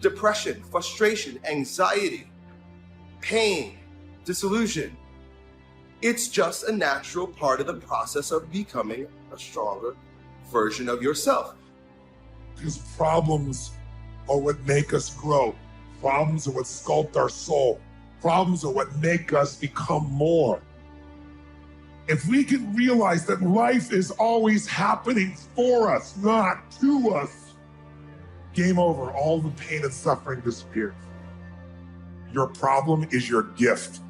depression, frustration, anxiety, pain, disillusion. It's just a natural part of the process of becoming a stronger version of yourself. Because problems are what make us grow. Problems are what sculpt our soul. Problems are what make us become more. If we can realize that life is always happening for us, not to us, game over. All the pain and suffering disappears. Your problem is your gift.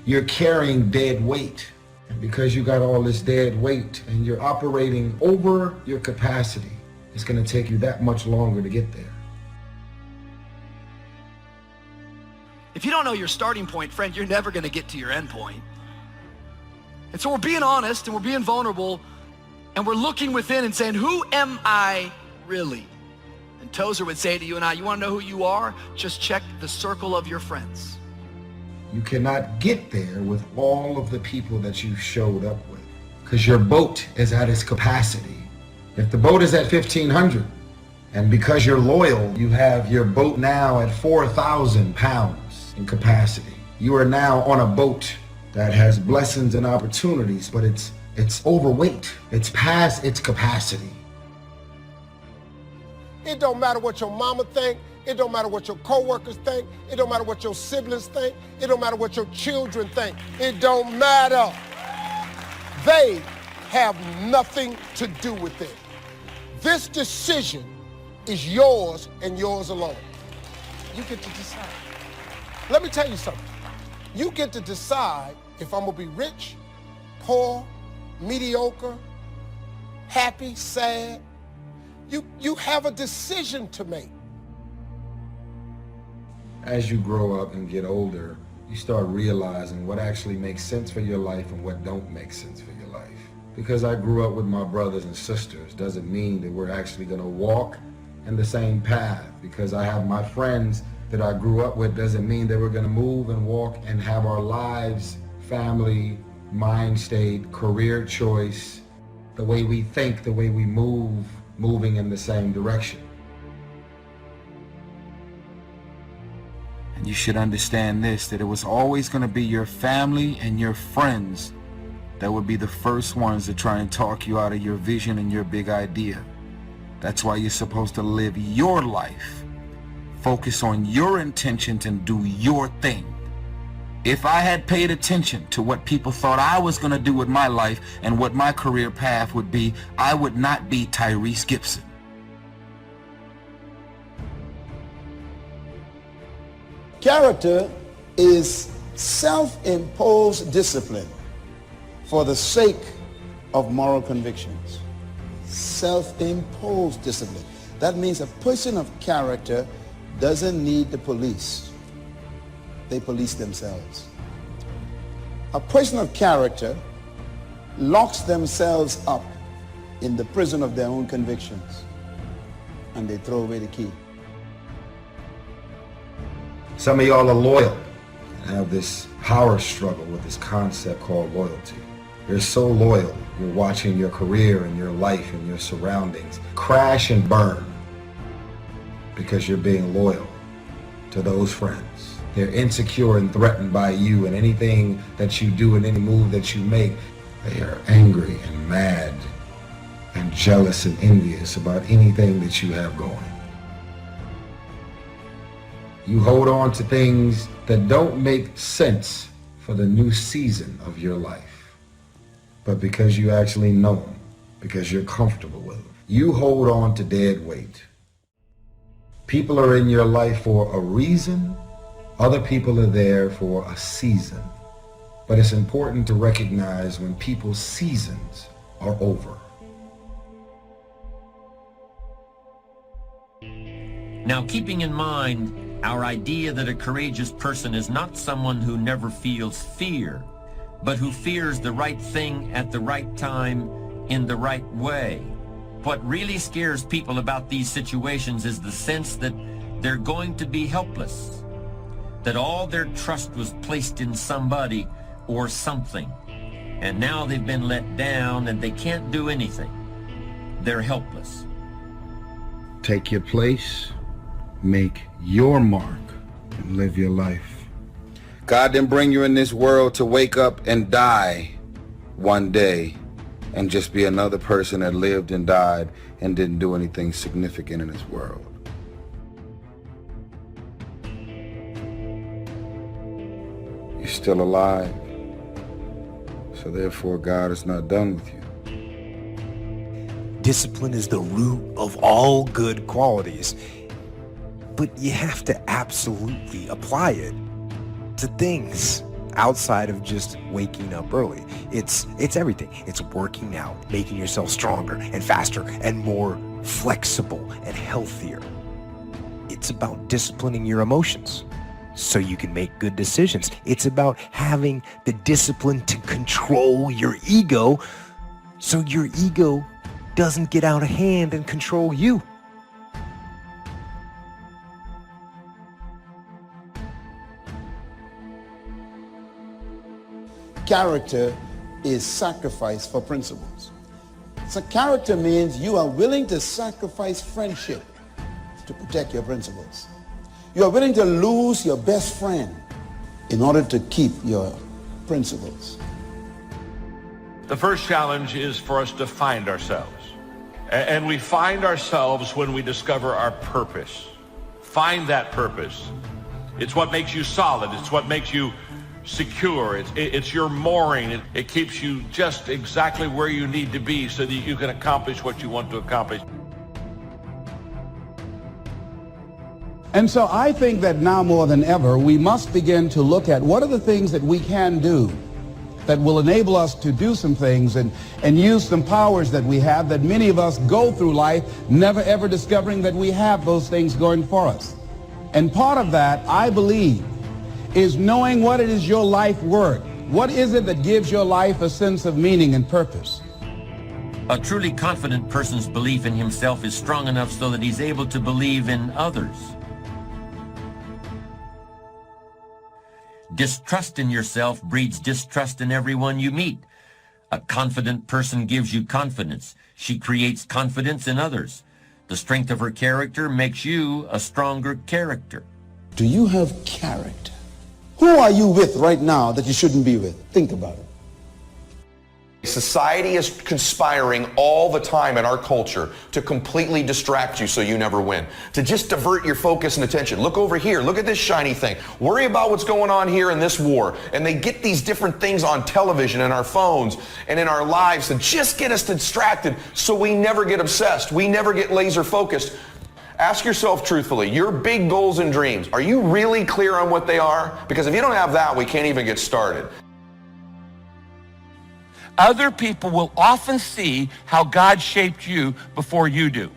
You're carrying dead weight. And because you got all this dead weight and you're operating over your capacity, it's going to take you that much longer to get there. If you don't know your starting point, friend, you're never going to get to your end point. And so we're being honest and we're being vulnerable and we're looking within and saying, who am I really? And Tozer would say to you and I, you want to know who you are? Just check the circle of your friends. You cannot get there with all of the people that you showed up with because your boat is at its capacity. If the boat is at 1,500 and because you're loyal, you have your boat now at 4,000 pounds in capacity. You are now on a boat that has blessings and opportunities, but it's overweight. It's past its capacity. It don't matter what your mama think. It don't matter what your coworkers think. It don't matter what your siblings think. It don't matter what your children think. It don't matter. They have nothing to do with it. This decision is yours and yours alone. You get to decide. Let me tell you something. You get to decide if I'm gonna be rich, poor, mediocre, happy, sad. You have a decision to make. As you grow up and get older, you start realizing what actually makes sense for your life and what don't make sense for your life. Because I grew up with my brothers and sisters doesn't mean that we're actually gonna walk in the same path. Because I have my friends that I grew up with doesn't mean that we're gonna move and walk and have our lives, family, mind state, career choice, the way we think, the way we move, moving in the same direction. And you should understand this, that it was always going to be your family and your friends that would be the first ones to try and talk you out of your vision and your big idea. That's why you're supposed to live your life, focus on your intentions and do your thing. If I had paid attention to what people thought I was going to do with my life and what my career path would be, I would not be Tyrese Gibson. Character is self-imposed discipline for the sake of moral convictions. Self-imposed discipline. That means a person of character doesn't need the police. They police themselves. A person of character locks themselves up in the prison of their own convictions and they throw away the key. Some of y'all are loyal and have this power struggle with this concept called loyalty. You're so loyal, you're watching your career and your life and your surroundings crash and burn because you're being loyal to those friends. They're insecure and threatened by you and anything that you do and any move that you make. They are angry and mad and jealous and envious about anything that you have going. You hold on to things that don't make sense for the new season of your life. But because you actually know them, because you're comfortable with them, you hold on to dead weight. People are in your life for a reason. Other people are there for a season. But it's important to recognize when people's seasons are over. Now, keeping in mind our idea that a courageous person is not someone who never feels fear, but who fears the right thing at the right time in the right way. What really scares people about these situations is the sense that they're going to be helpless, that all their trust was placed in somebody or something, and now they've been let down and they can't do anything. They're helpless. Take your place make your mark and live your life. God didn't bring you in this world to wake up and die one day and just be another person that lived and died and didn't do anything significant in this world. You're still alive, so therefore God is not done with you. Discipline is the root of all good qualities, but you have to absolutely apply it to things outside of just waking up early. It's everything. It's working out, making yourself stronger and faster and more flexible and healthier. It's about disciplining your emotions so you can make good decisions. It's about having the discipline to control your ego so your ego doesn't get out of hand and control you. Character is sacrifice for principles. So character means you are willing to sacrifice friendship to protect your principles. You are willing to lose your best friend in order to keep your principles. The first challenge is for us to find ourselves. And we find ourselves when we discover our purpose. Find that purpose. It's what makes you solid. It's what makes you secure. It's your mooring. It keeps you just exactly where you need to be so that you can accomplish what you want to accomplish. And so I think that now more than ever, we must begin to look at what are the things that we can do that will enable us to do some things and use some powers that we have, that many of us go through life never ever discovering that we have those things going for us. And part of that, I believe, is knowing what it is your life worth. What is it that gives your life a sense of meaning and purpose? A truly confident person's belief in himself is strong enough so that he's able to believe in others. Distrust in yourself breeds distrust in everyone you meet. A confident person gives you confidence. She creates confidence in others. The strength of her character makes you a stronger character. Do you have character? Who are you with right now that you shouldn't be with? Think about it. Society is conspiring all the time in our culture to completely distract you so you never win, to just divert your focus and attention. Look over here, look at this shiny thing. Worry about what's going on here in this war. And they get these different things on television and our phones and in our lives to just get us distracted so we never get obsessed. We never get laser focused. Ask yourself truthfully, your big goals and dreams, are you really clear on what they are? Because if you don't have that, we can't even get started. Other people will often see how God shaped you before you do.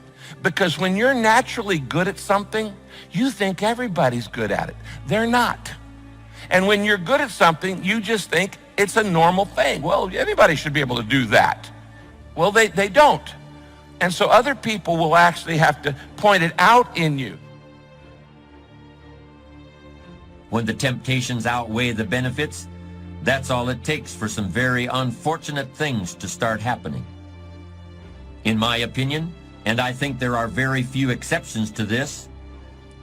Because when you're naturally good at something, you think everybody's good at it. They're not. And when you're good at something, you just think it's a normal thing. Well, anybody should be able to do that. Well, they don't. And so other people will actually have to point it out in you. When the temptations outweigh the benefits, that's all it takes for some very unfortunate things to start happening. In my opinion, and I think there are very few exceptions to this,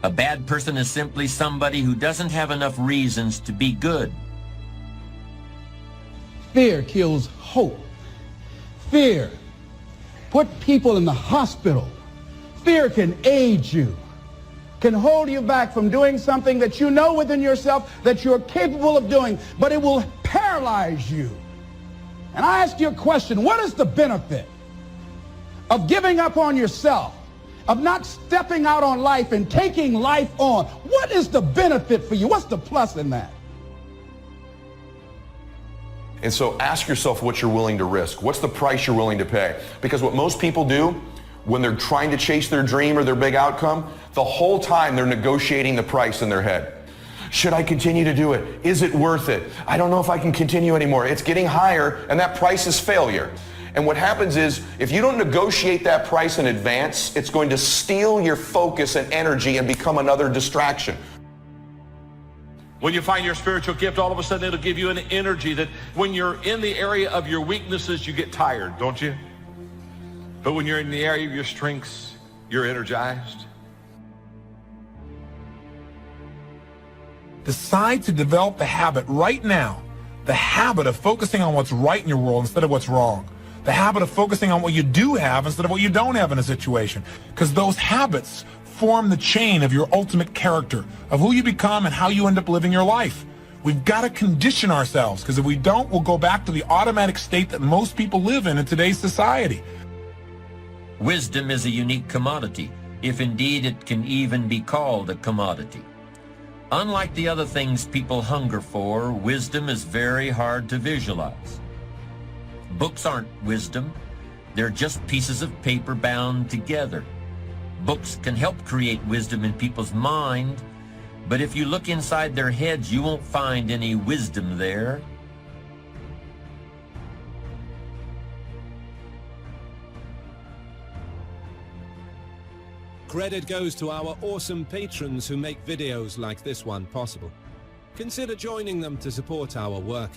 a bad person is simply somebody who doesn't have enough reasons to be good. Fear kills hope. Fear put people in the hospital. Fear can age you, can hold you back from doing something that you know within yourself that you're capable of doing, but it will paralyze you. And I ask you a question, what is the benefit of giving up on yourself, of not stepping out on life and taking life on? What is the benefit for you? What's the plus in that? And so ask yourself what you're willing to risk. What's the price you're willing to pay? Because what most people do when they're trying to chase their dream or their big outcome, the whole time they're negotiating the price in their head. Should I continue to do it? Is it worth it? I don't know if I can continue anymore. It's getting higher, and that price is failure. And what happens is, if you don't negotiate that price in advance, it's going to steal your focus and energy and become another distraction. When you find your spiritual gift, all of a sudden it'll give you an energy that when you're in the area of your weaknesses, you get tired, don't you? But when you're in the area of your strengths, you're energized. Decide to develop the habit right now, the habit of focusing on what's right in your world instead of what's wrong. The habit of focusing on what you do have instead of what you don't have in a situation. Because those habits form the chain of your ultimate character, of who you become and how you end up living your life. We've got to condition ourselves, because if we don't, we'll go back to the automatic state that most people live in today's society. Wisdom is a unique commodity, if indeed it can even be called a commodity. Unlike the other things people hunger for, wisdom is very hard to visualize. Books aren't wisdom. They're just pieces of paper bound together. Books can help create wisdom in people's mind, but if you look inside their heads, you won't find any wisdom there. Credit goes to our awesome patrons who make videos like this one possible. Consider joining them to support our work.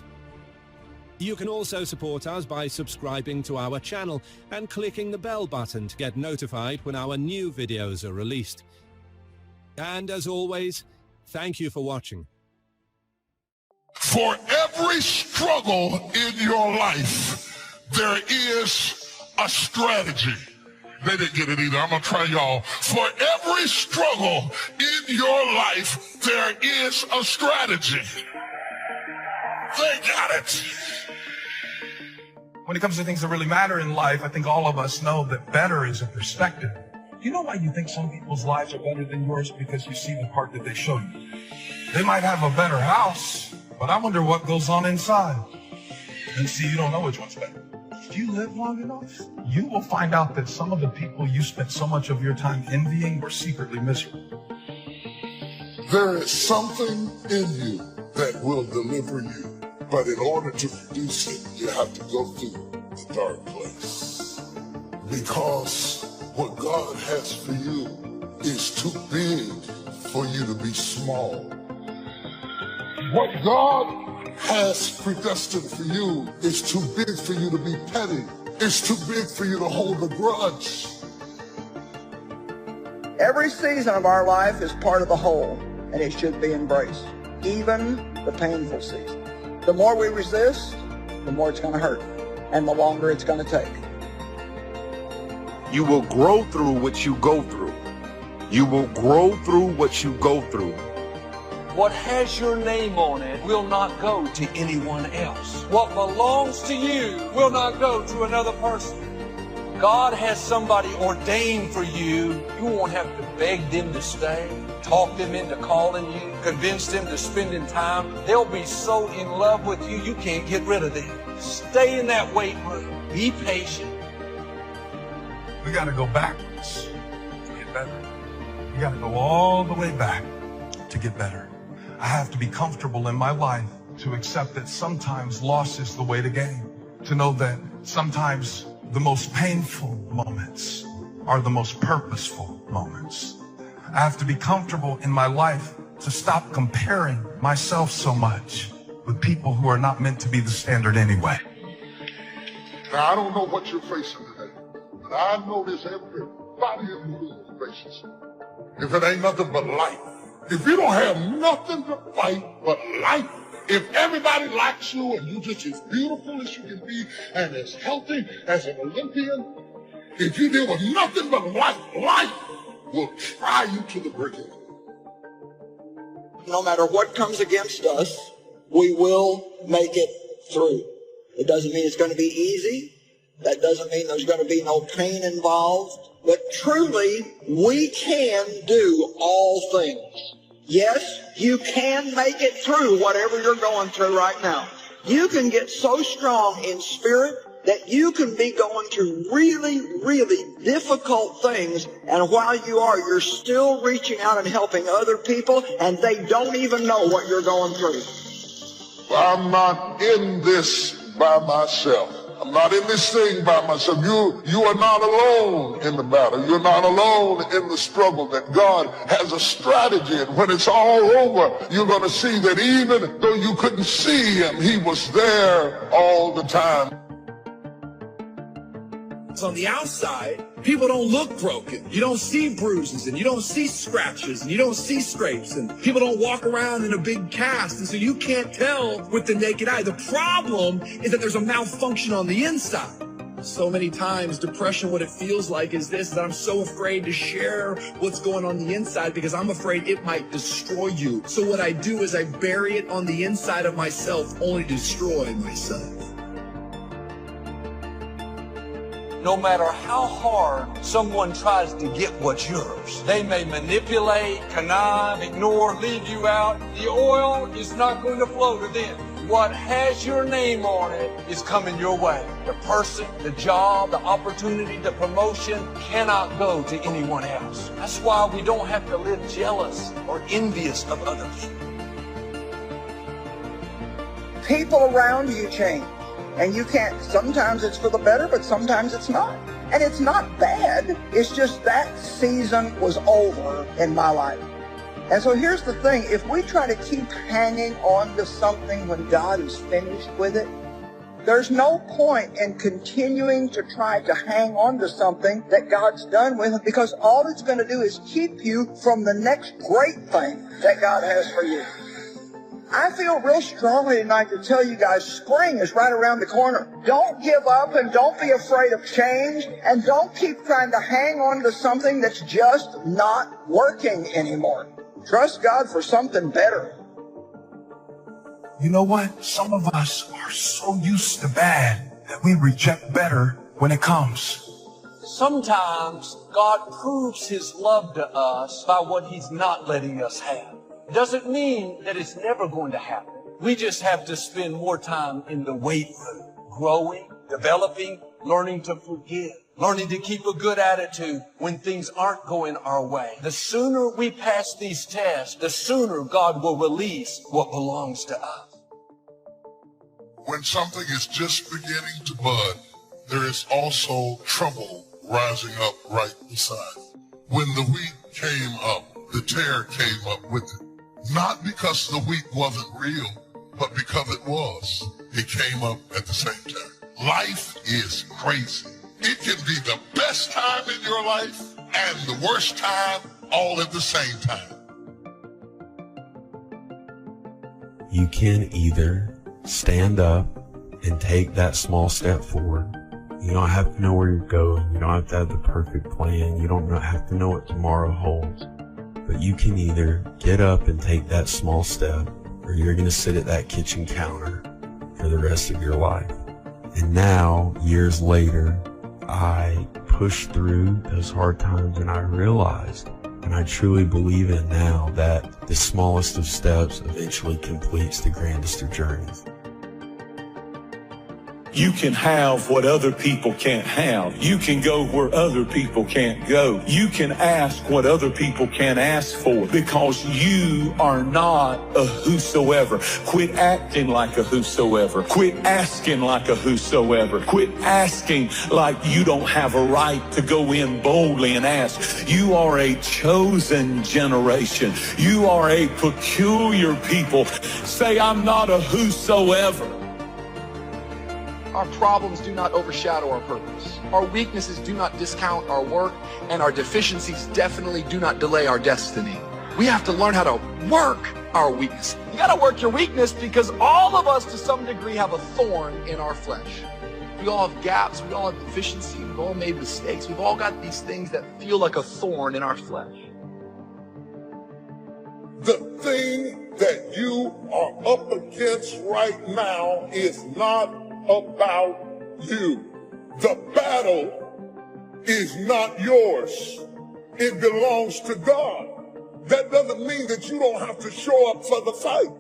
You can also support us by subscribing to our channel and clicking the bell button to get notified when our new videos are released. And as always, thank you for watching. For every struggle in your life, there is a strategy. They didn't get it either. I'm going to try y'all. For every struggle in your life, there is a strategy. They got it. When it comes to things that really matter in life, I think all of us know that better is a perspective. You know why you think some people's lives are better than yours? Because you see the part that they show you. They might have a better house, but I wonder what goes on inside. And see, you don't know which one's better. If you live long enough, you will find out that some of the people you spent so much of your time envying were secretly miserable. There is something in you that will deliver you. But in order to produce it, you have to go through the dark place. Because what God has for you is too big for you to be small. What God has predestined for you is too big for you to be petty. It's too big for you to hold a grudge. Every season of our life is part of the whole, and it should be embraced, even the painful season. The more we resist, the more it's going to hurt, and the longer it's going to take. You will grow through what you go through. You will grow through what you go through. What has your name on it will not go to anyone else. What belongs to you will not go to another person. God has somebody ordained for you. You won't have to beg them to stay, talk them into calling you, convince them to spending time. They'll be so in love with you, you can't get rid of them. Stay in that weight room. Be patient. We got to go backwards to get better. We got to go all the way back to get better. I have to be comfortable in my life to accept that sometimes loss is the way to gain. To know that sometimes the most painful moments are the most purposeful moments. I have to be comfortable in my life to stop comparing myself so much with people who are not meant to be the standard anyway. Now, I don't know what you're facing today, but I know this everybody in the room faces. If it ain't nothing but life, if you don't have nothing to fight but life, if everybody likes you and you just as beautiful as you can be and as healthy as an Olympian, if you deal with nothing but life, life will try you to the brink. No matter what comes against us, we will make it through. It doesn't mean it's going to be easy. That doesn't mean there's going to be no pain involved. But truly, we can do all things. Yes, you can make it through whatever you're going through right now. You can get so strong in spirit that you can be going through really, really difficult things, and while you are, you're still reaching out and helping other people, and they don't even know what you're going through. I'm not in this by myself. I'm not in this thing by myself. You are not alone in the battle. You're not alone in the struggle. That God has a strategy, and when it's all over, you're going to see that even though you couldn't see him, he was there all the time. On the outside, people don't look broken. You don't see bruises, and you don't see scratches, and you don't see scrapes, and people don't walk around in a big cast, and so you can't tell with the naked eye. The problem is that there's a malfunction on the inside. So many times, depression, what it feels like is this, that I'm so afraid to share what's going on the inside because I'm afraid it might destroy you. So what I do is I bury it on the inside of myself, only to destroy myself. No matter how hard someone tries to get what's yours, they may manipulate, connive, ignore, leave you out. The oil is not going to flow to them. What has your name on it is coming your way. The person, the job, the opportunity, the promotion cannot go to anyone else. That's why we don't have to live jealous or envious of other people. People around you change. And you can't, sometimes it's for the better, but sometimes it's not. And it's not bad. It's just that season was over in my life. And so here's the thing. If we try to keep hanging on to something when God is finished with it, there's no point in continuing to try to hang on to something that God's done with it, because all it's going to do is keep you from the next great thing that God has for you. I feel real strongly tonight to tell you guys, spring is right around the corner. Don't give up and don't be afraid of change, and don't keep trying to hang on to something that's just not working anymore. Trust God for something better. You know what? Some of us are so used to bad that we reject better when it comes. Sometimes God proves his love to us by what he's not letting us have. Doesn't mean that it's never going to happen. We just have to spend more time in the wait room, growing, developing, learning to forgive, learning to keep a good attitude when things aren't going our way. The sooner we pass these tests, the sooner God will release what belongs to us. When something is just beginning to bud, there is also trouble rising up right beside. When the wheat came up, the tear came up with it. Not because the wheat wasn't real, but because it was. It came up at the same time. Life is crazy. It can be the best time in your life and the worst time all at the same time. You can either stand up and take that small step forward. You don't have to know where you're going. You don't have to have the perfect plan. You don't have to know what tomorrow holds. But you can either get up and take that small step, or you're going to sit at that kitchen counter for the rest of your life. And now, years later, I pushed through those hard times, and I realized, and I truly believe in now, that the smallest of steps eventually completes the grandest of journeys. You can have what other people can't have. You can go where other people can't go. You can ask what other people can't ask for, because you are not a whosoever. Quit acting like a whosoever. Quit asking like a whosoever. Quit asking like you don't have a right to go in boldly and ask. You are a chosen generation. You are a peculiar people. Say, I'm not a whosoever. Our problems do not overshadow our purpose. Our weaknesses do not discount our work, and our deficiencies definitely do not delay our destiny. We have to learn how to work our weakness. You gotta work your weakness, because all of us to some degree have a thorn in our flesh. We all have gaps, we all have deficiencies, we've all made mistakes. We've all got these things that feel like a thorn in our flesh. The thing that you are up against right now is not about you. The battle is not yours. It belongs to God. That doesn't mean that you don't have to show up for the fight.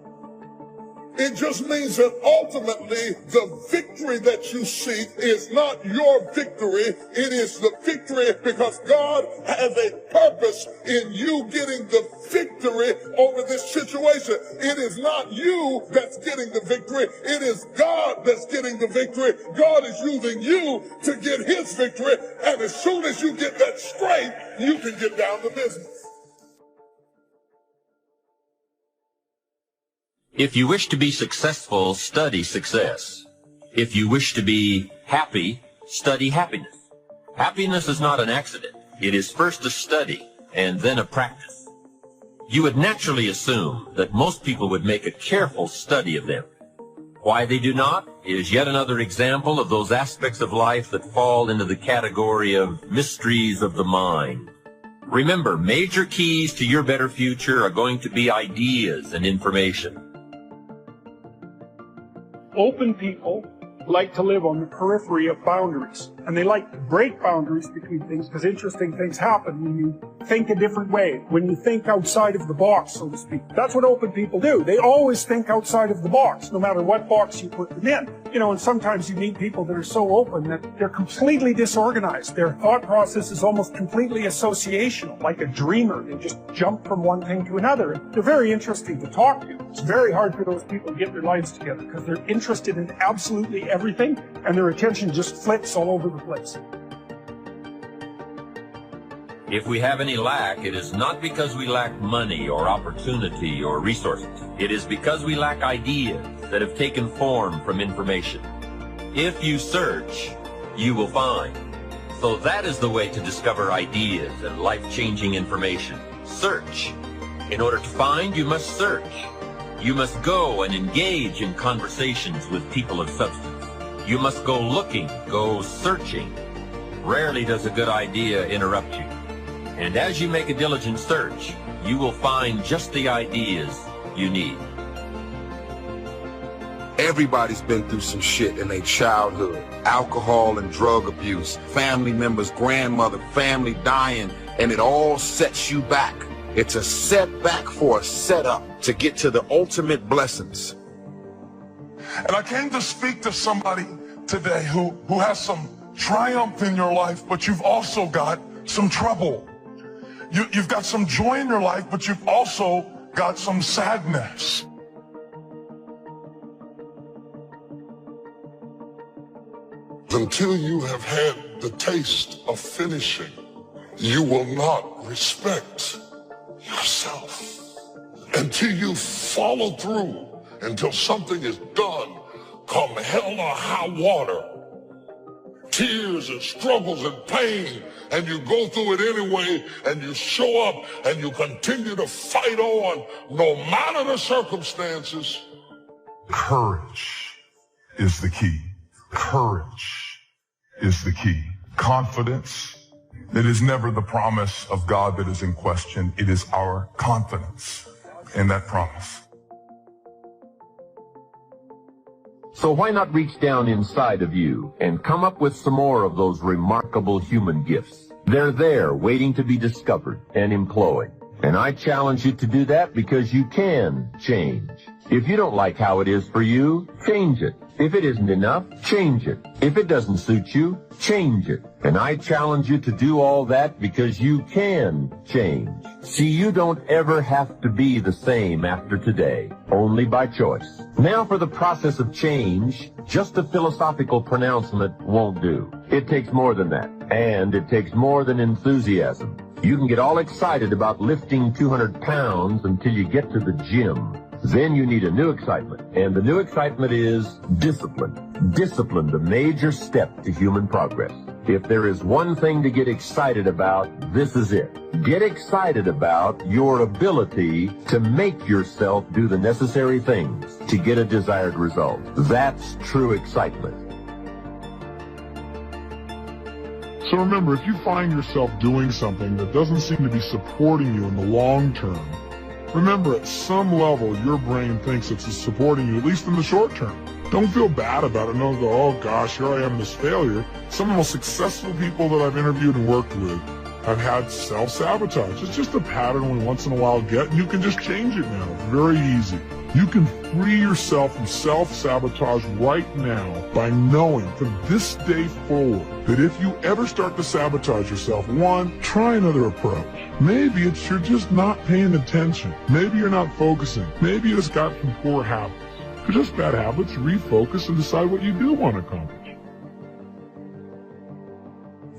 It just means that ultimately the victory that you seek is not your victory. It is the victory because God has a purpose in you getting the victory over this situation. It is not you that's getting the victory. It is God that's getting the victory. God is using you to get his victory. And as soon as you get that straight, you can get down to business. If you wish to be successful, study success. If you wish to be happy, study happiness. Happiness is not an accident. It is first a study and then a practice. You would naturally assume that most people would make a careful study of them. Why they do not is yet another example of those aspects of life that fall into the category of mysteries of the mind. Remember, major keys to your better future are going to be ideas and information. Open people like to live on the periphery of boundaries, and they like to break boundaries between things because interesting things happen when you think a different way, when you think outside of the box, so to speak. That's what open people do. They always think outside of the box, no matter what box you put them in. You know, and sometimes you meet people that are so open that they're completely disorganized. Their thought process is almost completely associational, like a dreamer. They just jump from one thing to another. They're very interesting to talk to. It's very hard for those people to get their lives together because they're interested in absolutely everything, and their attention just flips all over the place. If we have any lack, it is not because we lack money or opportunity or resources. It is because we lack ideas that have taken form from information. If you search, you will find. So that is the way to discover ideas and life-changing information. Search. In order to find, you must search. You must go and engage in conversations with people of substance. You must go looking, go searching. Rarely does a good idea interrupt you. And as you make a diligent search, you will find just the ideas you need. Everybody's been through some shit in their childhood. Alcohol and drug abuse, family members, grandmother, family dying, and it all sets you back. It's a setback for a setup to get to the ultimate blessings. And I came to speak to somebody today who has some triumph in your life, but you've also got some trouble. You've got some joy in your life, but you've also got some sadness. Until you have had the taste of finishing, you will not respect yourself. Until you follow through, until something is done, come hell or high water. Tears and struggles and pain, and you go through it anyway, and you show up, and you continue to fight on, no matter the circumstances. Courage is the key. Courage is the key. Confidence. It is never the promise of God that is in question. It is our confidence in that promise. So why not reach down inside of you and come up with some more of those remarkable human gifts? They're there waiting to be discovered and employed. And I challenge you to do that because you can change. If you don't like how it is for you, change it. If it isn't enough, change it. If it doesn't suit you, change it. And I challenge you to do all that because you can change. See, you don't ever have to be the same after today, only by choice. Now for the process of change, just a philosophical pronouncement won't do. It takes more than that, and it takes more than enthusiasm. You can get all excited about lifting 200 pounds until you get to the gym. Then you need a new excitement, and the new excitement is discipline. Discipline, the major step to human progress. If there is one thing to get excited about, this is it. Get excited about your ability to make yourself do the necessary things to get a desired result. That's true excitement. So remember, if you find yourself doing something that doesn't seem to be supporting you in the long term, remember at some level your brain thinks it's supporting you, at least in the short term. Don't feel bad about it. Don't go, oh gosh, here I am, this failure. Some of the most successful people that I've interviewed and worked with have had self-sabotage. It's just a pattern we once in a while get, and you can just change it now. It's very easy. You can free yourself from self-sabotage right now by knowing from this day forward that if you ever start to sabotage yourself, one, try another approach. Maybe it's you're just not paying attention. Maybe you're not focusing. Maybe you just got some poor habits. If you're just bad habits, refocus and decide what you do want to accomplish.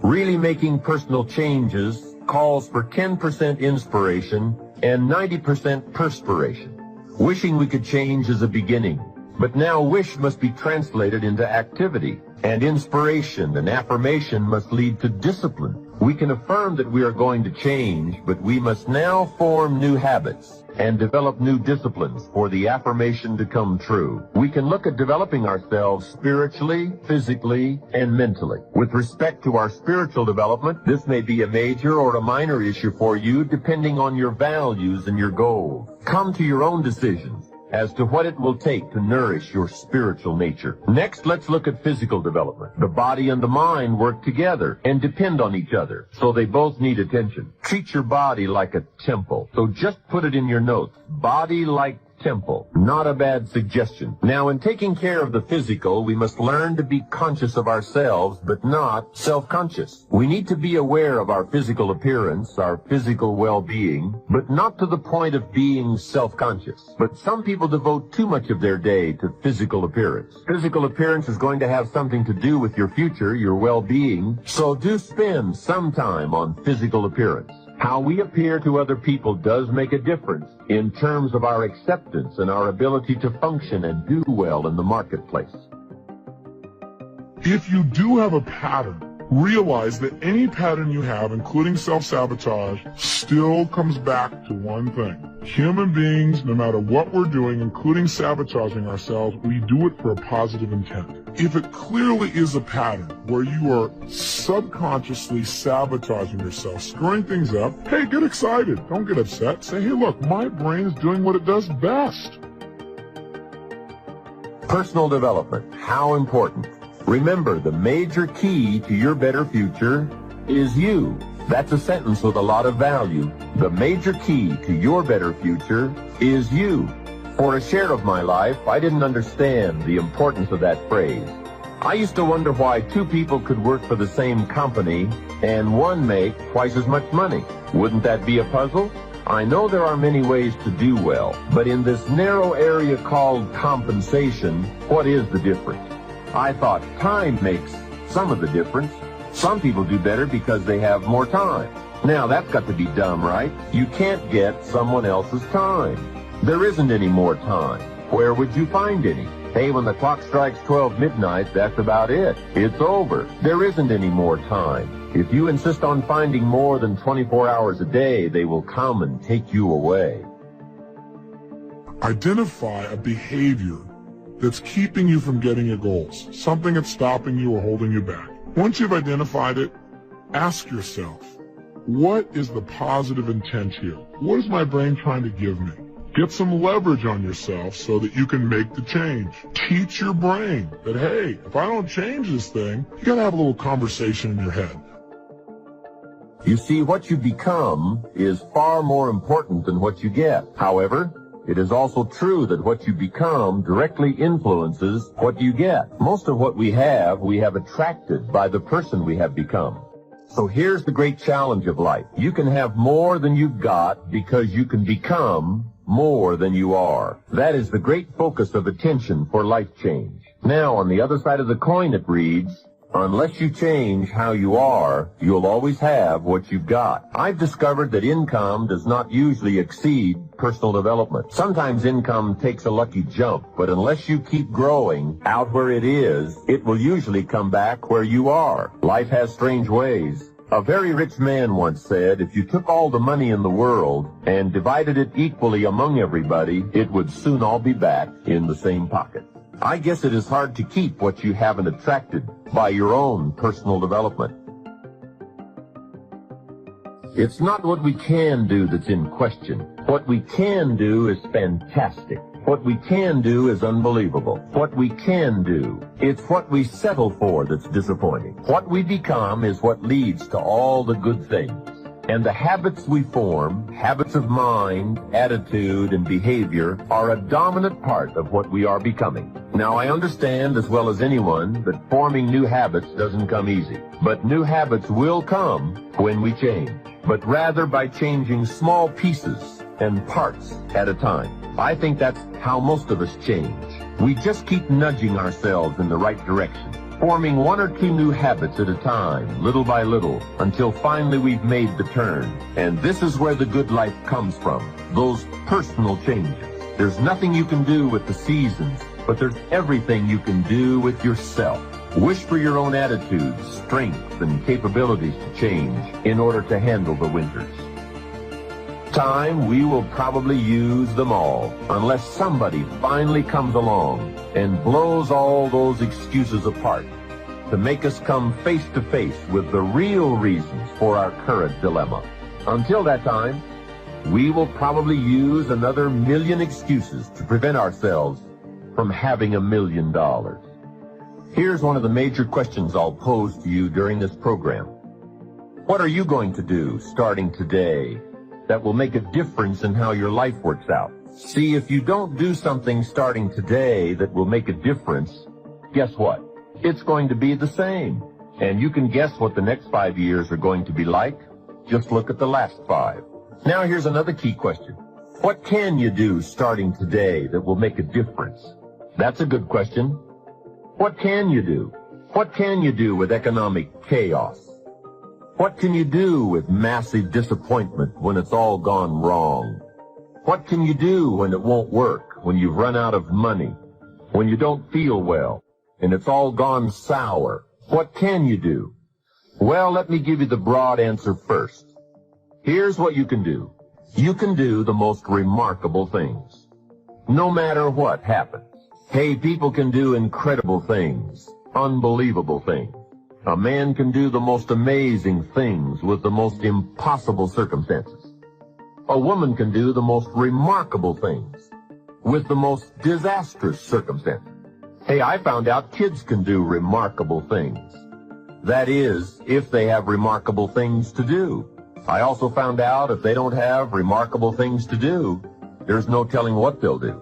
Really making personal changes calls for 10% inspiration and 90% perspiration. Wishing we could change is a beginning. But now wish must be translated into activity, and inspiration and affirmation must lead to discipline. We can affirm that we are going to change, but we must now form new habits and develop new disciplines for the affirmation to come true. We can look at developing ourselves spiritually, physically, and mentally. With respect to our spiritual development, this may be a major or a minor issue for you depending on your values and your goals. Come to your own decisions as to what it will take to nourish your spiritual nature. Next, let's look at physical development. The body and the mind work together and depend on each other, so they both need attention. Treat your body like a temple. So just put it in your notes. Body like temple. Not a bad suggestion. Now, in taking care of the physical, we must learn to be conscious of ourselves, but not self-conscious. We need to be aware of our physical appearance, our physical well-being, but not to the point of being self-conscious. But some people devote too much of their day to physical appearance. Physical appearance is going to have something to do with your future, your well-being, so do spend some time on physical appearance. How we appear to other people does make a difference in terms of our acceptance and our ability to function and do well in the marketplace. If you do have a pattern, realize that any pattern you have, including self-sabotage, still comes back to one thing. Human beings, no matter what we're doing, including sabotaging ourselves, we do it for a positive intent. If it clearly is a pattern where you are subconsciously sabotaging yourself, screwing things up, hey, get excited. Don't get upset. Say, hey, look, my brain is doing what it does best. Personal development, how important. Remember, the major key to your better future is you. That's a sentence with a lot of value. The major key to your better future is you. For a share of my life, I didn't understand the importance of that phrase. I used to wonder why two people could work for the same company and one make twice as much money. Wouldn't that be a puzzle? I know there are many ways to do well, but in this narrow area called compensation, what is the difference? I thought time makes some of the difference. Some people do better because they have more time. Now that's got to be dumb, right? You can't get someone else's time. There isn't any more time. Where would you find any? Hey, when the clock strikes 12 midnight, that's about it. It's over. There isn't any more time. If you insist on finding more than 24 hours a day, they will come and take you away. Identify a behavior that's keeping you from getting your goals, something that's stopping you or holding you back. Once you've identified it, ask yourself, what is the positive intent here? What is my brain trying to give me? Get some leverage on yourself so that you can make the change. Teach your brain that, hey, if I don't change this thing, you gotta have a little conversation in your head. You see, what you become is far more important than what you get. However, it is also true that what you become directly influences what you get. Most of what we have attracted by the person we have become. So here's the great challenge of life. You can have more than you've got because you can become more than you are. That is the great focus of attention for life change. Now, on the other side of the coin, it reads, unless you change how you are, you'll always have what you've got. I've discovered that income does not usually exceed personal development. Sometimes income takes a lucky jump, but unless you keep growing out where it is, it will usually come back where you are. Life has strange ways. A very rich man once said, if you took all the money in the world and divided it equally among everybody, it would soon all be back in the same pocket. I guess it is hard to keep what you haven't attracted by your own personal development. It's not what we can do that's in question. What we can do is fantastic. What we can do is unbelievable. What we can do, it's what we settle for that's disappointing. What we become is what leads to all the good things. And the habits we form, habits of mind, attitude, and behavior, are a dominant part of what we are becoming. Now, I understand as well as anyone that forming new habits doesn't come easy. But new habits will come when we change, but rather by changing small pieces and parts at a time. I think that's how most of us change. We just keep nudging ourselves in the right direction, forming one or two new habits at a time, little by little, until finally we've made the turn. And this is where the good life comes from, those personal changes. There's nothing you can do with the seasons but there's everything you can do with yourself. Wish for your own attitudes, strength, and capabilities to change in order to handle the winters. Time, we will probably use them all, unless somebody finally comes along and blows all those excuses apart to make us come face to face with the real reasons for our current dilemma. Until that time, we will probably use another million excuses to prevent ourselves from having $1 million. Here's one of the major questions I'll pose to you during this program. What are you going to do starting today that will make a difference in how your life works out? See, if you don't do something starting today that will make a difference, guess what? It's going to be the same. And you can guess what the next 5 years are going to be like. Just look at the last 5. Now here's another key question. What can you do starting today that will make a difference? That's a good question. What can you do? What can you do with economic chaos? What can you do with massive disappointment when it's all gone wrong? What can you do when it won't work, when you've run out of money, when you don't feel well, and it's all gone sour? What can you do? Well, let me give you the broad answer first. Here's what you can do. You can do the most remarkable things, no matter what happens. Hey, people can do incredible things, unbelievable things. A man can do the most amazing things with the most impossible circumstances. A woman can do the most remarkable things with the most disastrous circumstances. Hey, I found out kids can do remarkable things. That is, if they have remarkable things to do. I also found out if they don't have remarkable things to do, there's no telling what they'll do.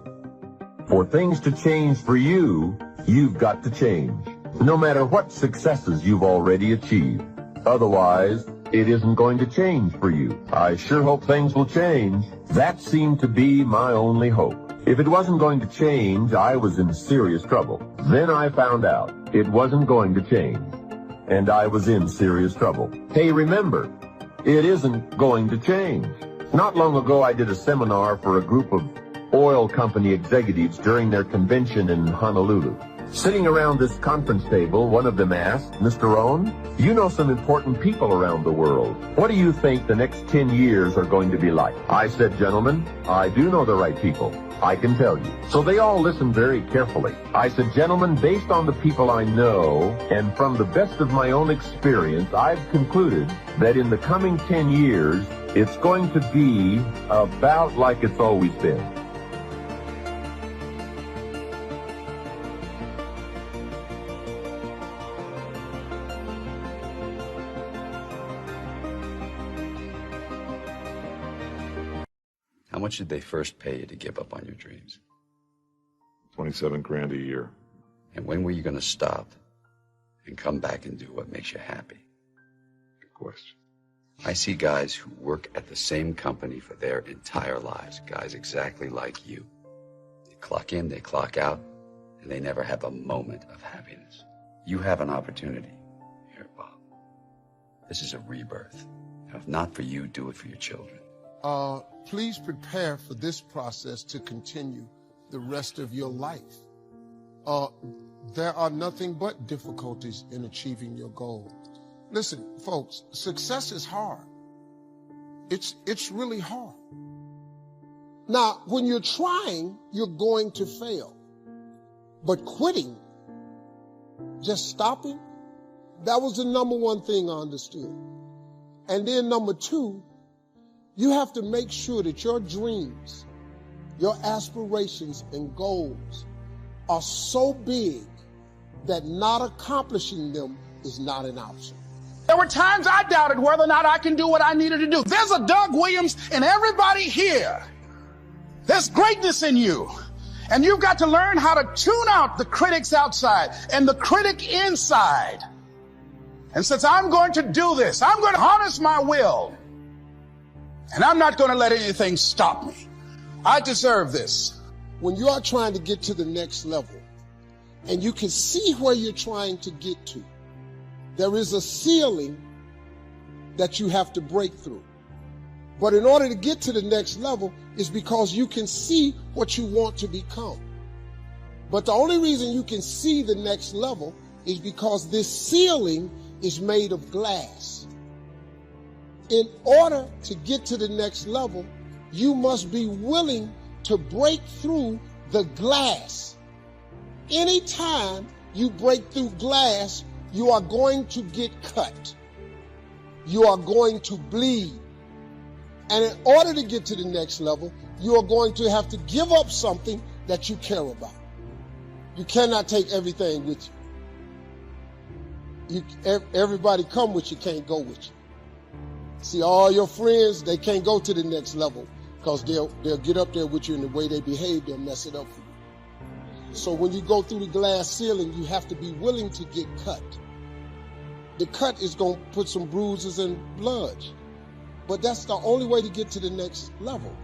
For things to change for you, you've got to change, no matter what successes you've already achieved. Otherwise, it isn't going to change for you. I sure hope things will change. That seemed to be my only hope. If it wasn't going to change, I was in serious trouble. Then I found out it wasn't going to change, and I was in serious trouble. Hey, remember, it isn't going to change. Not long ago, I did a seminar for a group of oil company executives during their convention in Honolulu. Sitting around this conference table, one of them asked, Mr. Rohn, you know some important people around the world. What do you think the next 10 years are going to be like? I said, gentlemen, I do know the right people. I can tell you. So they all listened very carefully. I said, gentlemen, based on the people I know and from the best of my own experience, I've concluded that in the coming 10 years, it's going to be about like it's always been. How much did they first pay you to give up on your dreams? 27 grand a year. And when were you going to stop and come back and do what makes you happy? Good question. I see guys who work at the same company for their entire lives, guys exactly like you. They clock in, they clock out, and they never have a moment of happiness. You have an opportunity here, Bob. This is a rebirth. And if not for you, do it for your children. Please prepare for this process to continue the rest of your life. There are nothing but difficulties in achieving your goal. Listen, folks, success is hard. It's really hard. Now, when you're trying, you're going to fail. But quitting, just stopping, that was the number one thing I understood. And then number two, you have to make sure that your dreams, your aspirations and goals are so big that not accomplishing them is not an option. There were times I doubted whether or not I can do what I needed to do. There's a Doug Williams in everybody here. There's greatness in you. And you've got to learn how to tune out the critics outside and the critic inside. And since I'm going to do this, I'm going to harness my will. And I'm not going to let anything stop me. I deserve this. When you are trying to get to the next level and you can see where you're trying to get to, there is a ceiling that you have to break through. But in order to get to the next level is because you can see what you want to become. But the only reason you can see the next level is because this ceiling is made of glass. In order to get to the next level, you must be willing to break through the glass. Anytime you break through glass, you are going to get cut. You are going to bleed. And in order to get to the next level, you are going to have to give up something that you care about. You cannot take everything with you. Everybody come with you, can't go with you. See, all your friends, they can't go to the next level because they'll get up there with you, and the way they behave, they'll mess it up for you. So when you go through the glass ceiling, you have to be willing to get cut. The cut is going to put some bruises and blood, but that's the only way to get to the next level.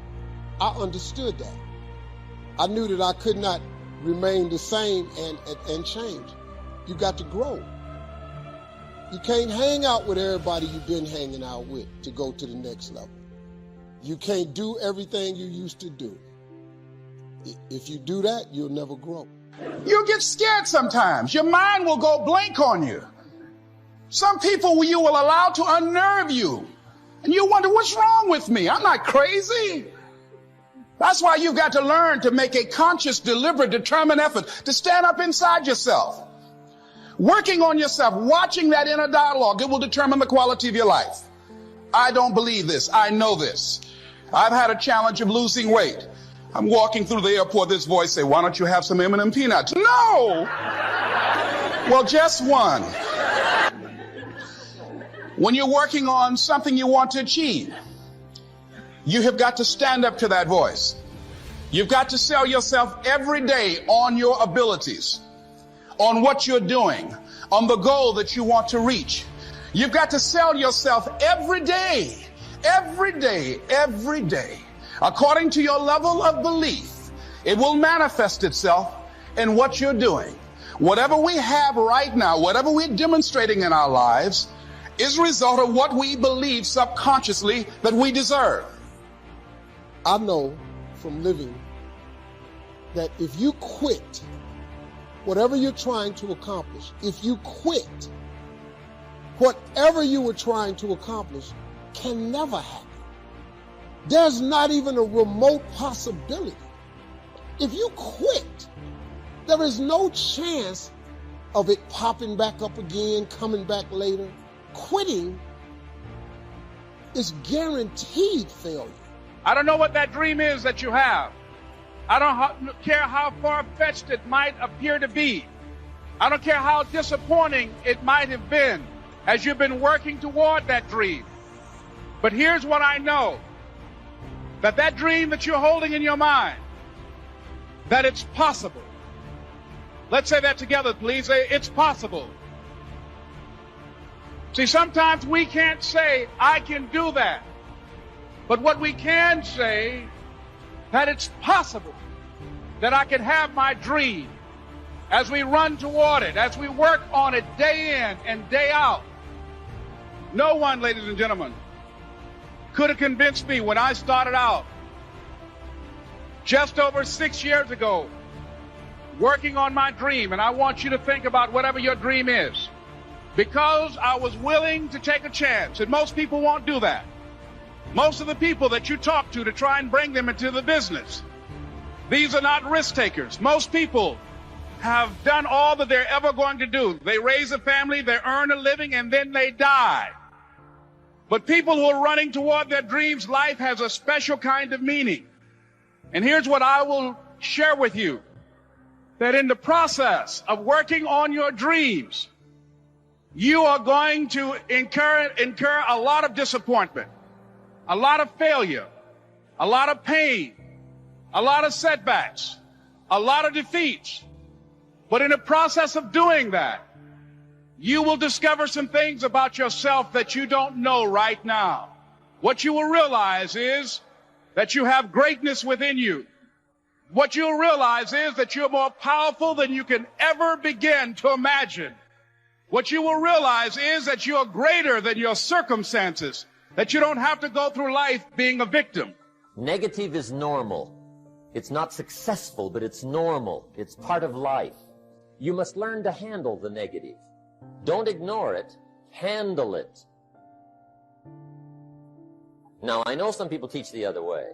I understood that. I knew that I could not remain the same and change. You got to grow. You can't hang out with everybody you've been hanging out with to go to the next level. You can't do everything you used to do. If you do that, you'll never grow. You get scared sometimes. Your mind will go blank on you. Some people you will allow to unnerve you. And you wonder, what's wrong with me? I'm not crazy. That's why you've got to learn to make a conscious, deliberate, determined effort to stand up inside yourself. Working on yourself, watching that inner dialogue, it will determine the quality of your life. I don't believe this. I know this. I've had a challenge of losing weight. I'm walking through the airport, this voice say, why don't you have some M&M peanuts? No! Well, just one. When you're working on something you want to achieve, you have got to stand up to that voice. You've got to sell yourself every day on your abilities, on what you're doing, on the goal that you want to reach. You've got to sell yourself every day, every day, every day. According to your level of belief, it will manifest itself in what you're doing. Whatever we have right now, whatever we're demonstrating in our lives, is a result of what we believe subconsciously that we deserve. I know from living that if you quit whatever you're trying to accomplish, if you quit, whatever you were trying to accomplish can never happen. There's not even a remote possibility. If you quit, there is no chance of it popping back up again, coming back later. Quitting is guaranteed failure. I don't know what that dream is that you have. I don't care how far-fetched it might appear to be. I don't care how disappointing it might have been as you've been working toward that dream. But here's what I know. That dream that you're holding in your mind, that it's possible. Let's say that together, please. Say, it's possible. See, sometimes we can't say, I can do that. But what we can say, that it's possible that I can have my dream as we run toward it, as we work on it day in and day out. No one, ladies and gentlemen, could have convinced me when I started out just over 6 years ago working on my dream. And I want you to think about whatever your dream is, because I was willing to take a chance. And most people won't do that. Most of the people that you talk to try and bring them into the business, these are not risk takers. Most people have done all that they're ever going to do. They raise a family, they earn a living, and then they die. But people who are running toward their dreams, life has a special kind of meaning. And here's what I will share with you, that in the process of working on your dreams, you are going to incur a lot of disappointment, a lot of failure, a lot of pain, a lot of setbacks, a lot of defeats. But in the process of doing that, you will discover some things about yourself that you don't know right now. What you will realize is that you have greatness within you. What you'll realize is that you're more powerful than you can ever begin to imagine. What you will realize is that you're greater than your circumstances, that you don't have to go through life being a victim. Negative is normal. It's not successful, but it's normal. It's part of life. You must learn to handle the negative. Don't ignore it. Handle it. Now, I know some people teach the other way.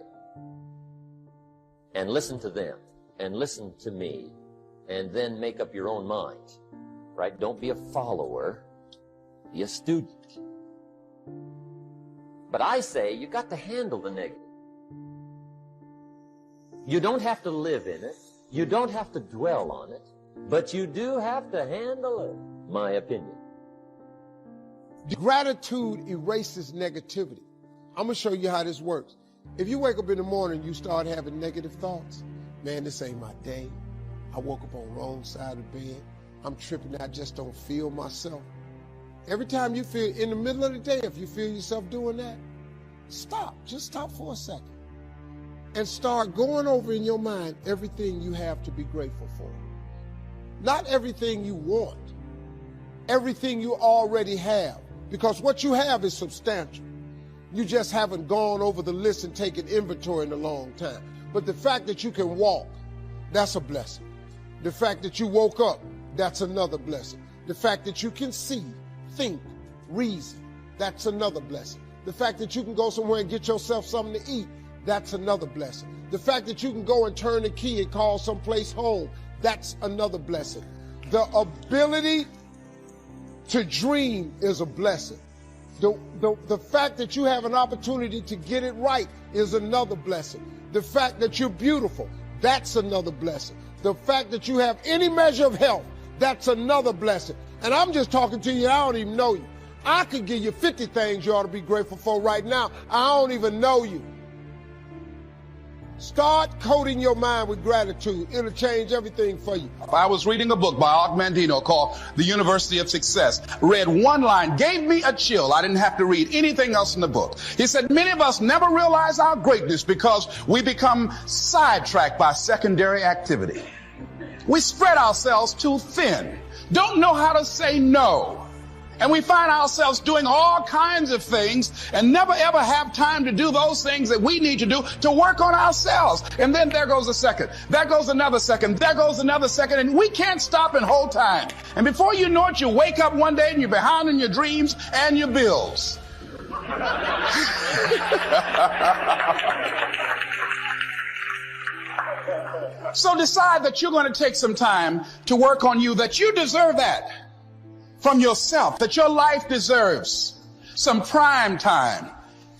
And listen to them. And listen to me. And then make up your own mind. Right? Don't be a follower. Be a student. But I say you got to handle the negative. You don't have to live in it. You don't have to dwell on it. But you do have to handle it, my opinion. Gratitude erases negativity. I'm going to show you how this works. If you wake up in the morning and you start having negative thoughts, man, this ain't my day. I woke up on the wrong side of the bed. I'm tripping. I just don't feel myself. Every time you feel, in the middle of the day, if you feel yourself doing that, stop. Just stop for a second. And start going over in your mind everything you have to be grateful for. Not everything you want. Everything you already have. Because what you have is substantial. You just haven't gone over the list and taken inventory in a long time. But the fact that you can walk, that's a blessing. The fact that you woke up, that's another blessing. The fact that you can see, think, reason, that's another blessing. The fact that you can go somewhere and get yourself something to eat, that's another blessing. The fact that you can go and turn the key and call someplace home, that's another blessing. The ability to dream is a blessing. The fact that you have an opportunity to get it right is another blessing. The fact that you're beautiful, that's another blessing. The fact that you have any measure of health, that's another blessing. And I'm just talking to you, I don't even know you. I could give you 50 things you ought to be grateful for right now. I don't even know you. Start coating your mind with gratitude. It'll change everything for you. I was reading a book by Og Mandino called The University of Success. Read one line, gave me a chill. I didn't have to read anything else in the book. He said, many of us never realize our greatness because we become sidetracked by secondary activity. We spread ourselves too thin. Don't know how to say no. And we find ourselves doing all kinds of things and never ever have time to do those things that we need to do to work on ourselves. And then there goes a second. There goes another second. There goes another second. And we can't stop and hold time. And before you know it, you wake up one day and you're behind on your dreams and your bills. So decide that you're going to take some time to work on you, that you deserve that. From yourself, that your life deserves some prime time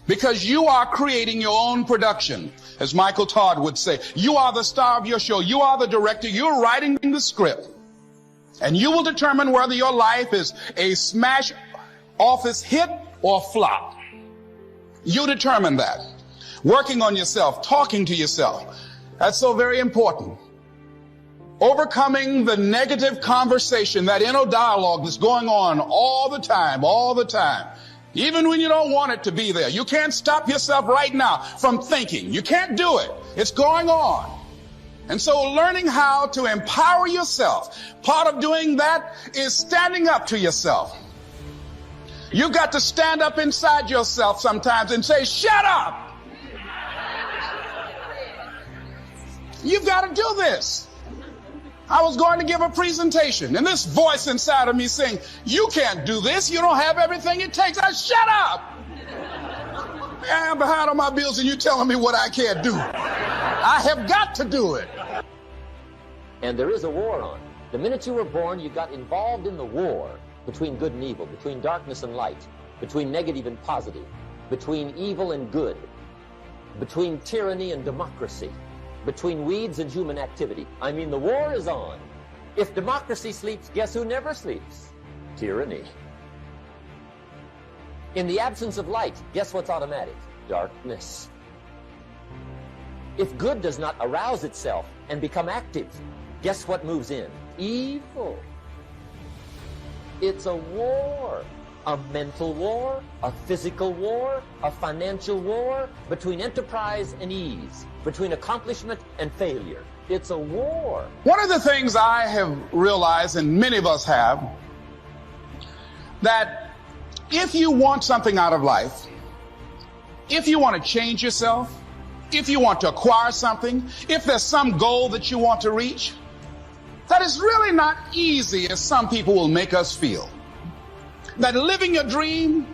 because you are creating your own production. As Michael Todd would say, you are the star of your show. You are the director. You're writing the script. And you will determine whether your life is a smash office hit or flop. You determine that. Working on yourself, talking to yourself. That's so very important. Overcoming the negative conversation, that inner dialogue that's going on all the time, even when you don't want it to be there. You can't stop yourself right now from thinking. You can't do it. It's going on. And so learning how to empower yourself, part of doing that is standing up to yourself. You've got to stand up inside yourself sometimes and say, shut up. You've got to do this. I was going to give a presentation, and this voice inside of me saying, you can't do this. You don't have everything it takes. I shut up. I'm behind on my bills, and you're telling me what I can't do. I have got to do it. And there is a war on. The minute you were born, you got involved in the war between good and evil, between darkness and light, between negative and positive, between evil and good, between tyranny and democracy, between weeds and human activity. I mean, the war is on. If democracy sleeps, guess who never sleeps? Tyranny. In the absence of light, guess what's automatic? Darkness. If good does not arouse itself and become active, guess what moves in? Evil. It's a war. A mental war, a physical war, a financial war, between enterprise and ease, between accomplishment and failure. It's a war. One of the things I have realized, and many of us have, that if you want something out of life, if you want to change yourself, if you want to acquire something, if there's some goal that you want to reach, that it's really not easy as some people will make us feel. That living your dream,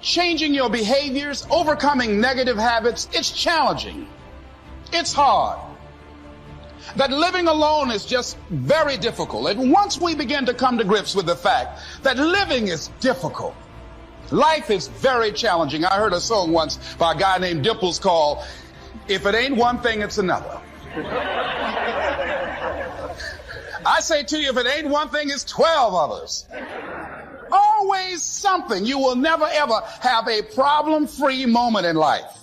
changing your behaviors, overcoming negative habits, it's challenging. It's hard. That living alone is just very difficult. And once we begin to come to grips with the fact that living is difficult, life is very challenging. I heard a song once by a guy named Dimples called, "If It Ain't One Thing, It's Another." I say to you, if it ain't one thing, it's 12 others. Always something. You will never ever have a problem-free moment in life.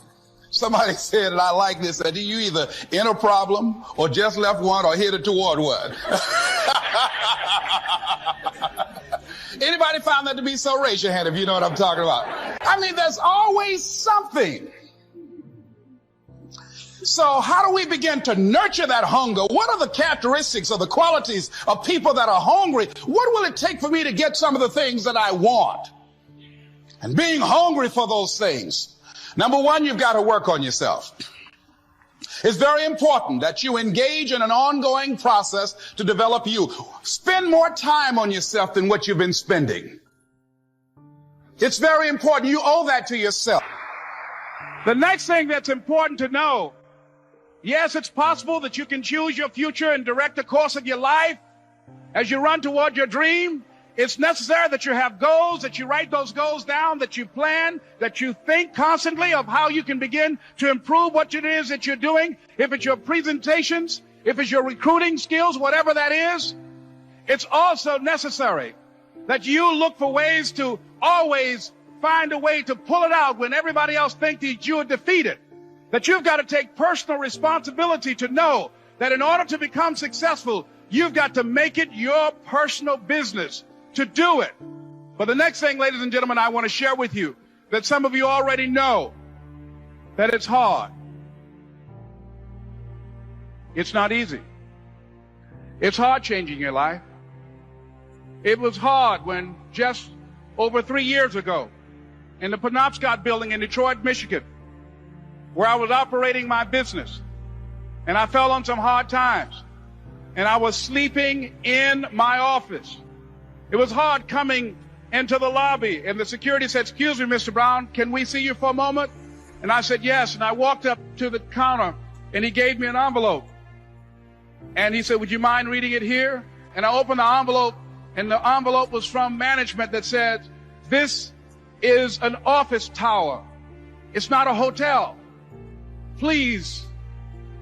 Somebody said, and I like this, that you either in a problem or just left one or headed toward one. Anybody found that to be so? Raise your hand if you know what I'm talking about. I mean, there's always something. So how do we begin to nurture that hunger? What are the characteristics or the qualities of people that are hungry? What will it take for me to get some of the things that I want? And being hungry for those things. Number one, you've got to work on yourself. It's very important that you engage in an ongoing process to develop you. Spend more time on yourself than what you've been spending. It's very important. You owe that to yourself. The next thing that's important to know, yes, it's possible that you can choose your future and direct the course of your life as you run toward your dream. It's necessary that you have goals, that you write those goals down, that you plan, that you think constantly of how you can begin to improve what it is that you're doing. If it's your presentations, if it's your recruiting skills, whatever that is, it's also necessary that you look for ways to always find a way to pull it out when everybody else thinks that you are defeated. That you've got to take personal responsibility to know that in order to become successful, you've got to make it your personal business to do it. But the next thing, ladies and gentlemen, I want to share with you that some of you already know that it's hard. It's not easy. It's hard changing your life. It was hard when just over 3 years ago in the Penobscot building in Detroit, Michigan, where I was operating my business, and I fell on some hard times, and I was sleeping in my office. It was hard coming into the lobby, and the security said, "Excuse me, Mr. Brown, can we see you for a moment?" And I said, "Yes." And I walked up to the counter, and he gave me an envelope. And he said, "Would you mind reading it here?" And I opened the envelope, and the envelope was from management that said, "This is an office tower. It's not a hotel. Please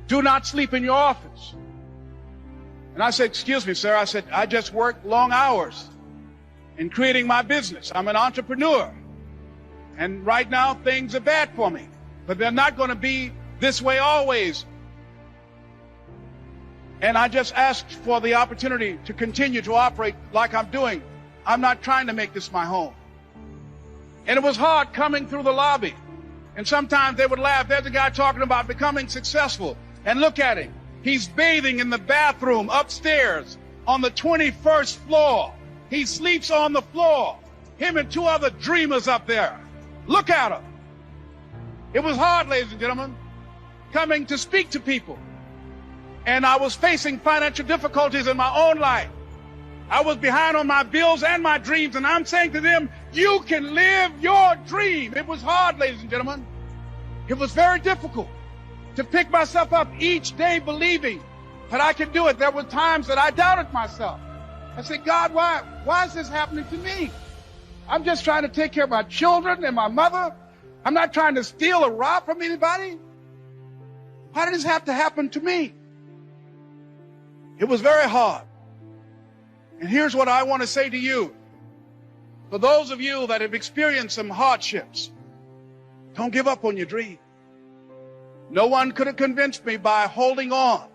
do not sleep in your office." And I said, "Excuse me, sir." I said, "I just work long hours in creating my business. I'm an entrepreneur. And right now things are bad for me, but they're not going to be this way always. And I just asked for the opportunity to continue to operate like I'm doing. I'm not trying to make this my home." And it was hard coming through the lobby. And sometimes they would laugh. There's a guy talking about becoming successful. And look at him. He's bathing in the bathroom upstairs on the 21st floor. He sleeps on the floor. Him and 2 other dreamers up there. Look at him. It was hard, ladies and gentlemen, coming to speak to people. And I was facing financial difficulties in my own life. I was behind on my bills and my dreams, and I'm saying to them, you can live your dream. It was hard, ladies and gentlemen. It was very difficult to pick myself up each day believing that I could do it. There were times that I doubted myself. I said, "God, why is this happening to me? I'm just trying to take care of my children and my mother. I'm not trying to steal or rob from anybody. Why did this have to happen to me?" It was very hard. And here's what I want to say to you. For those of you that have experienced some hardships, don't give up on your dream. No one could have convinced me by holding on,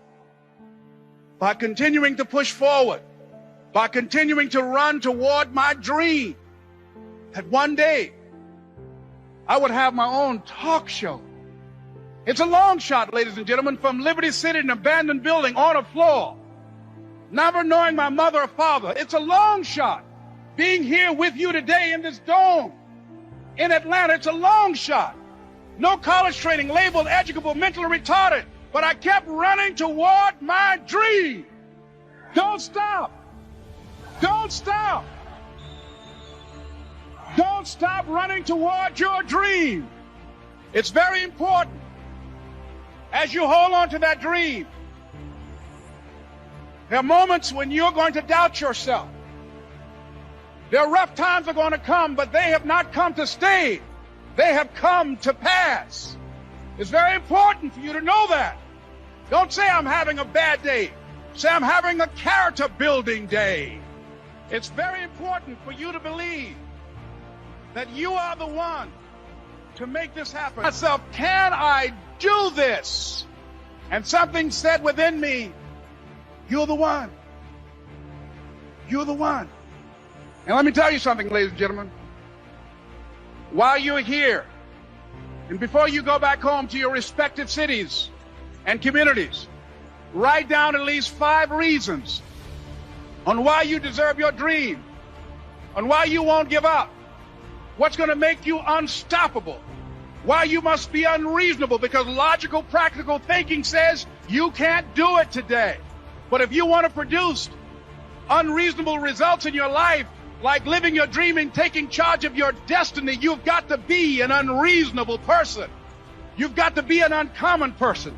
by continuing to push forward, by continuing to run toward my dream, that one day I would have my own talk show. It's a long shot, ladies and gentlemen, from Liberty City, an abandoned building on a floor, never knowing my mother or father. It's a long shot. Being here with you today in this dome in Atlanta, it's a long shot. no college training, labeled educable, mentally retarded, but I kept running toward my dream. Don't stop. Don't stop. Don't stop running toward your dream. It's very important as you hold on to that dream. There are moments when you're going to doubt yourself. There are rough times are going to come, but they have not come to stay. They have come to pass. It's very important for you to know that. Don't say I'm having a bad day. Say I'm having a character building day. It's very important for you to believe that you are the one to make this happen. Myself, can I do this? And something said within me, you're the one. You're the one. And let me tell you something, ladies and gentlemen. While you're here, and before you go back home to your respective cities and communities, write down at least 5 reasons on why you deserve your dream, on why you won't give up, what's going to make you unstoppable, why you must be unreasonable, because logical, practical thinking says you can't do it today. But if you want to produce unreasonable results in your life, like living your dream and taking charge of your destiny, you've got to be an unreasonable person. You've got to be an uncommon person.